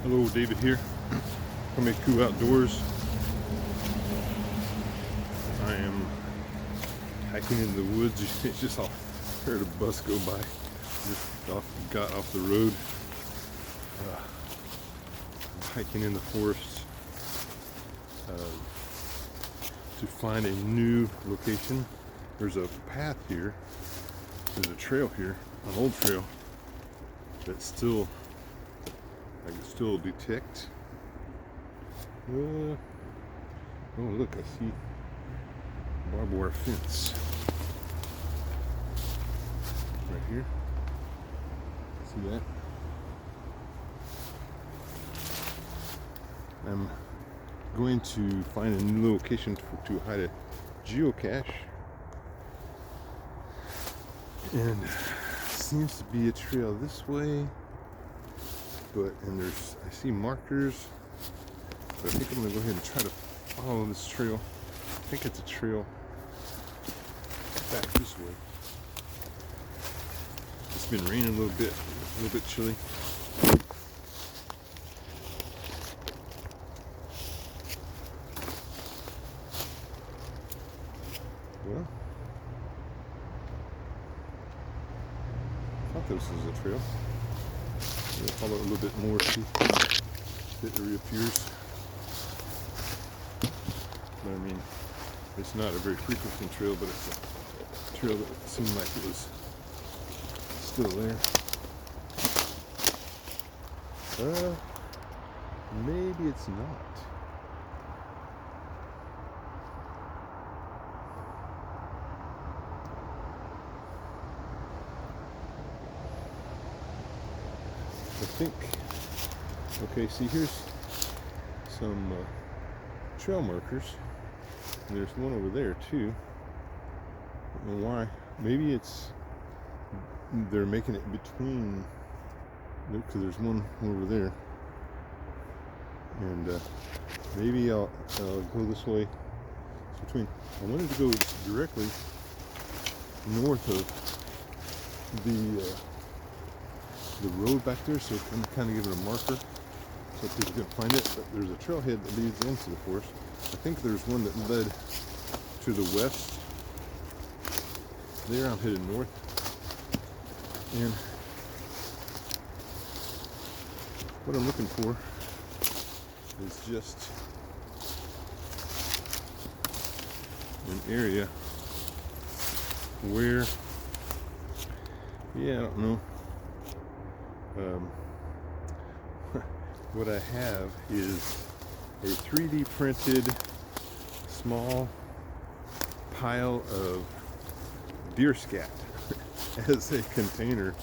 Hello, David here. From AQ Outdoors. I am hiking in the woods. Just heard a bus go by. Got off the road. I'm hiking in the forest to find a new location. There's a path here. There's a trail here, an old trail that still I can still detect. Oh look, I see barbed wire fence right here. See that? I'm going to find a new location to hide a geocache, and seems to be a trail this way. And I see markers, but I think I'm gonna go ahead and try to follow this trail. I think it's a trail back this way. It's been raining a little bit chilly. Well, I thought this was a trail. I'll follow it a little bit more, see if it reappears. But I mean, it's not a very frequent trail, but it's a trail that seemed like it was still there. Maybe it's not. I think, okay, see, here's some trail markers, and there's one over there too. I don't know why. Maybe they're making it between, because there's one over there, and maybe I'll go this way. It's between. I wanted to go directly north of the road back there, so I'm kind of giving it a marker so people can find it. But there's a trailhead that leads into the forest. I think there's one that led to the west. There, I'm headed north, and what I'm looking for is just an area where, I don't know. What I have is a 3D printed small pile of deer scat as a container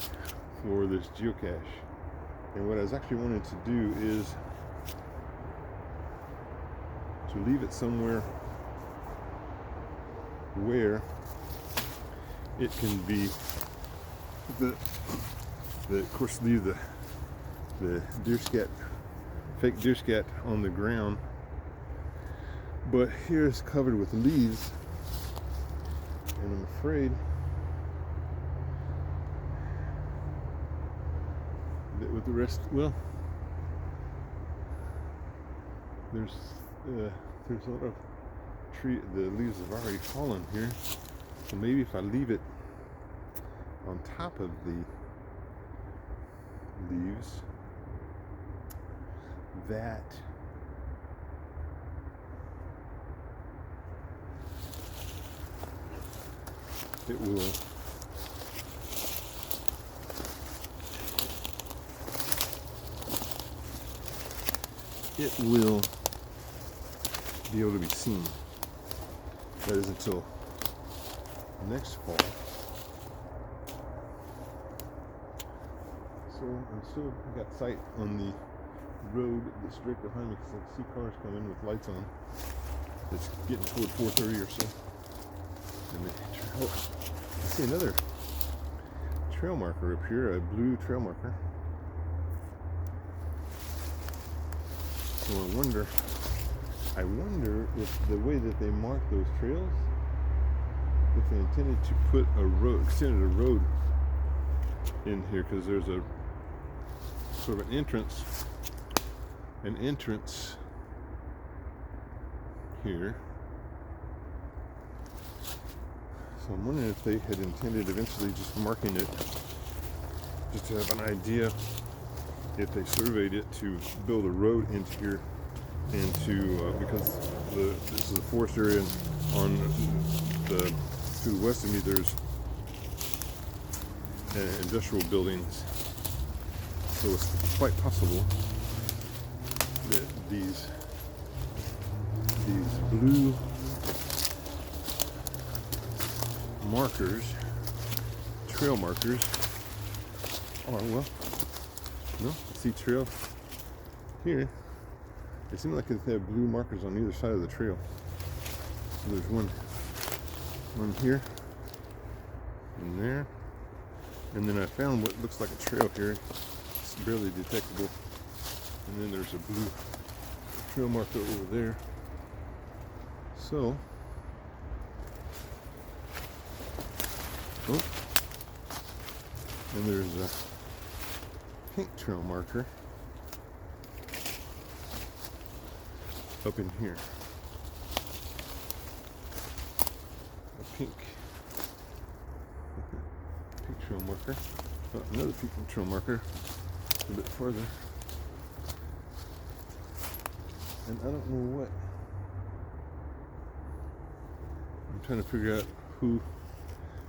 for this geocache. And what I was actually wanting to do is to leave it somewhere where it can be of course, leave the deer scat, fake deer scat, on the ground. But here it's covered with leaves, and I'm afraid that with the rest, well, there's a lot of tree. The leaves have already fallen here, so maybe if I leave it on top of the leaves, that it will be able to be seen. That is until next fall. So I'm still got sight on the road that's straight behind me, because I can see cars coming with lights on. It's getting toward 4:30 or so. I see another trail marker up here, a blue trail marker. So I wonder if the way that they mark those trails, if they intended to put extended a road in here, because there's a sort of an entrance an entrance here. So I'm wondering if they had intended eventually just marking it, just to have an idea if they surveyed it to build a road into here, and because this is a forest area, and to the west of me there's industrial buildings, so it's quite possible that these blue markers, trail markers, well, no, see trail here. They seem like they have blue markers on either side of the trail. So there's one here, and there, and then I found what looks like a trail here. It's barely detectable, and then there's a blue trail marker over there. So, and there's a pink trail marker up in here. A pink trail marker. Oh, another pink trail marker a bit further. And I don't know what. I'm trying to figure out who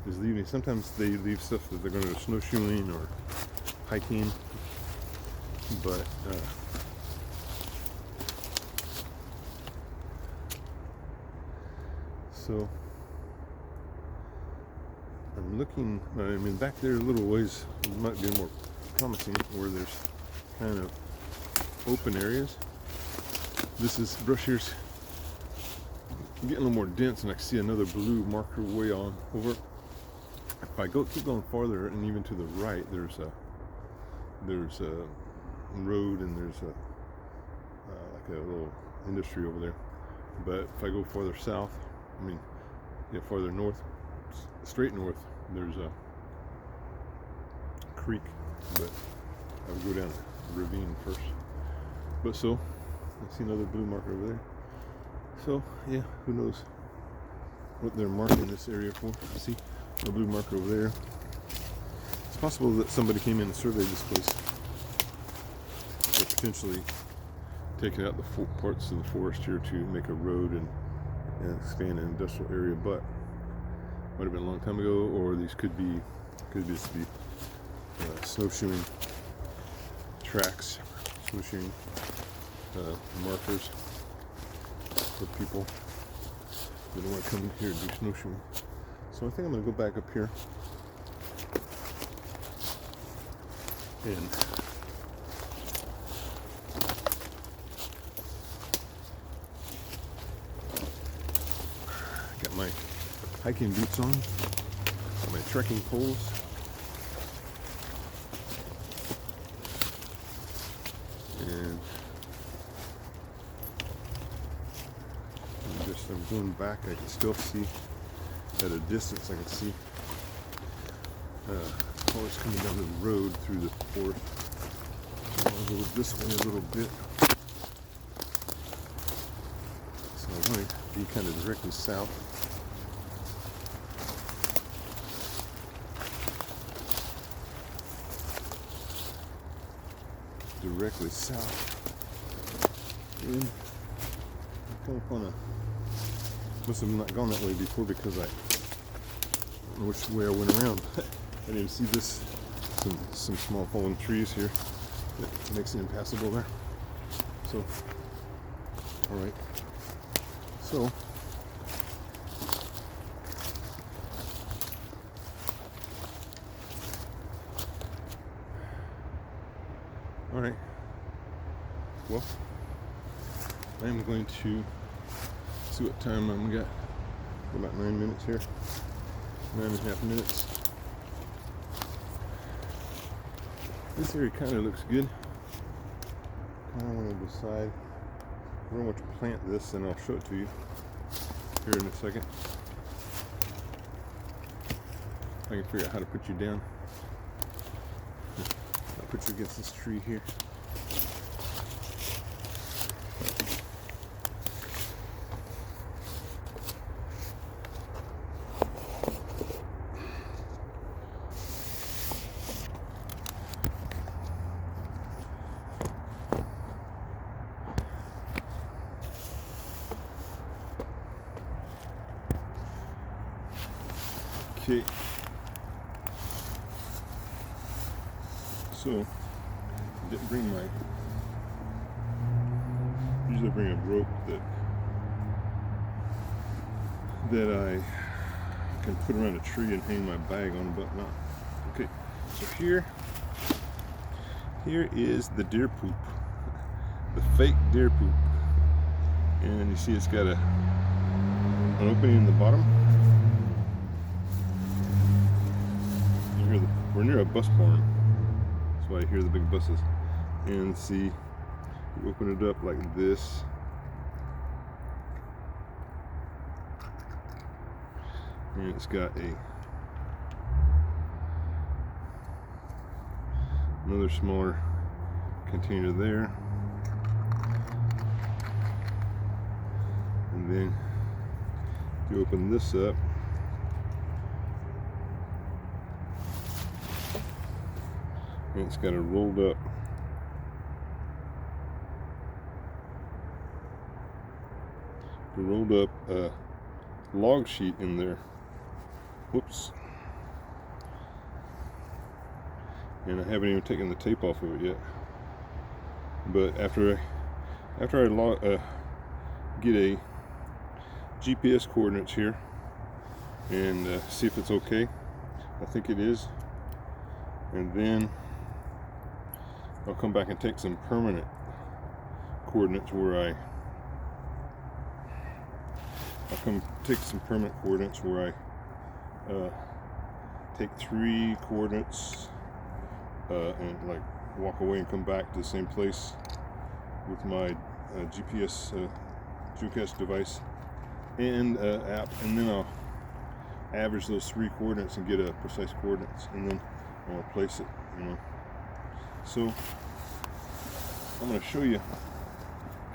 is leaving. Sometimes they leave stuff that they're going to go snowshoeing or hiking, but so I'm looking. I mean, back there a little ways might be more promising, where there's kind of open areas. This brush here's getting a little more dense, and I can see another blue marker way on over. If I keep going farther, and even to the right, there's a road, and there's like a little industry over there. But if I go farther south, farther north, straight north, there's a creek. But I would go down a ravine first. But so I see another blue marker over there. So yeah, who knows what they're marking this area for? See a blue marker over there. It's possible that somebody came in and surveyed this place, or potentially taken out the parts of the forest here to make a road and expand an industrial area. But might have been a long time ago, or these could just be snowshoeing tracks, snowshoeing markers for people that don't want to come in here and do snowshoeing. So I think I'm going to go back up here and got my hiking boots on, got my trekking poles, and I'm going back. I can still see at a distance. I can see cars coming down the road through the forest. So I'll go this way a little bit. So I'm going to be kind of directly south. Directly south. And I come up on a. Must have not gone that way before, because I don't know which way I went around. I didn't even see this. Some small fallen trees here that makes it impassable there. So, all right. So, all right. Well, I am going to see what time I'm got. About 9 minutes here. 9.5 minutes. This area kind of looks good. Kind of want to decide where I want to plant this, and I'll show it to you here in a second. I can figure out how to put you down. I'll put you against this tree here. Okay. So, I didn't bring my. Usually I bring a rope that I can put around a tree and hang my bag on, but not. Okay. So here is the deer poop, the fake deer poop, and you see it's got an opening in the bottom. We're near a bus barn, that's why I hear the big buses. And see, you open it up like this, and it's got another smaller container there, and then you open this up, and it's got a rolled up log sheet in there. Whoops. And I haven't even taken the tape off of it yet. But after I get a GPS coordinates here and see if it's okay, I think it is, and then I'll come back and take some permanent coordinates where I take 3 coordinates and like walk away and come back to the same place with my GPS Geocache device and app, and then I'll average those 3 coordinates and get a precise coordinates, and then I'll place it, you know. So I'm going to show you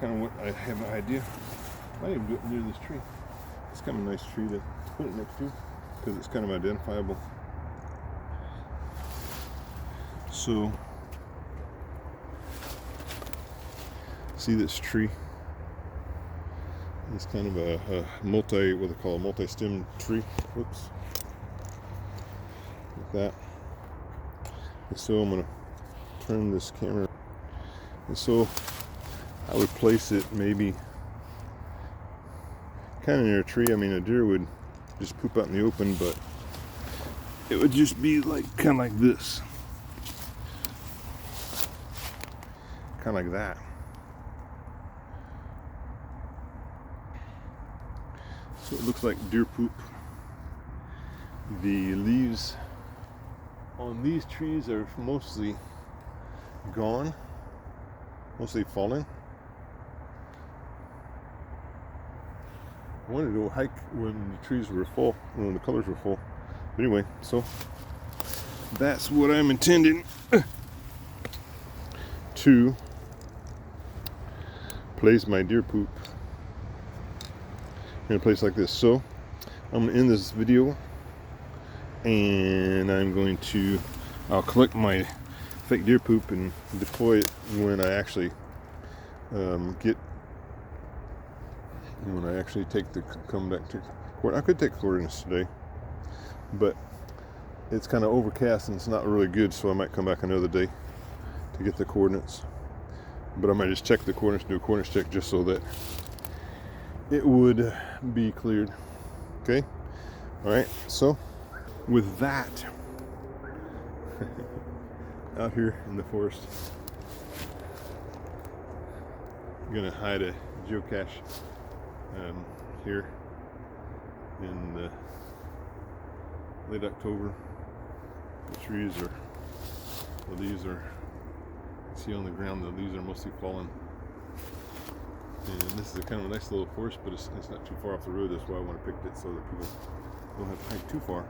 kind of what I have an idea. I might even do it near this tree. It's kind of a nice tree to put it next to because it's kind of identifiable. So, see this tree? It's kind of a what they call a multi-stem tree. Whoops. Like that. And so I'm going to turn this camera. And so I would place it maybe kind of near a tree. I mean, a deer would just poop out in the open, but it would just be like kind of like this. Kind of like that. So it looks like deer poop. The leaves on these trees are mostly gone, mostly fallen. I wanted to go hike when the trees were full, when the colors were full. But anyway, so that's what I'm intending to place my deer poop in a place like this. So I'm going to end this video, and I'll collect my fake deer poop and deploy it when I actually come back to court. I could take coordinates today, but it's kind of overcast and it's not really good, so I might come back another day to get the coordinates. But I might just check the coordinates, do a coordinates check just so that it would be cleared. Okay? Alright, so with that, out here in the forest, I'm gonna hide a geocache here in late October. The leaves are, see on the ground, the leaves are mostly fallen. And this is a kind of a nice little forest, but it's not too far off the road. That's why I want to pick it, so that people don't have to hike too far,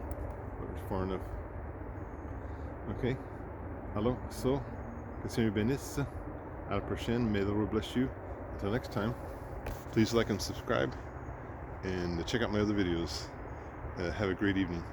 but it's far enough. Okay. Alors, so, que Seigneur bénisse. À la prochaine. May the Lord bless you. Until next time, please like and subscribe, and check out my other videos. Have a great evening.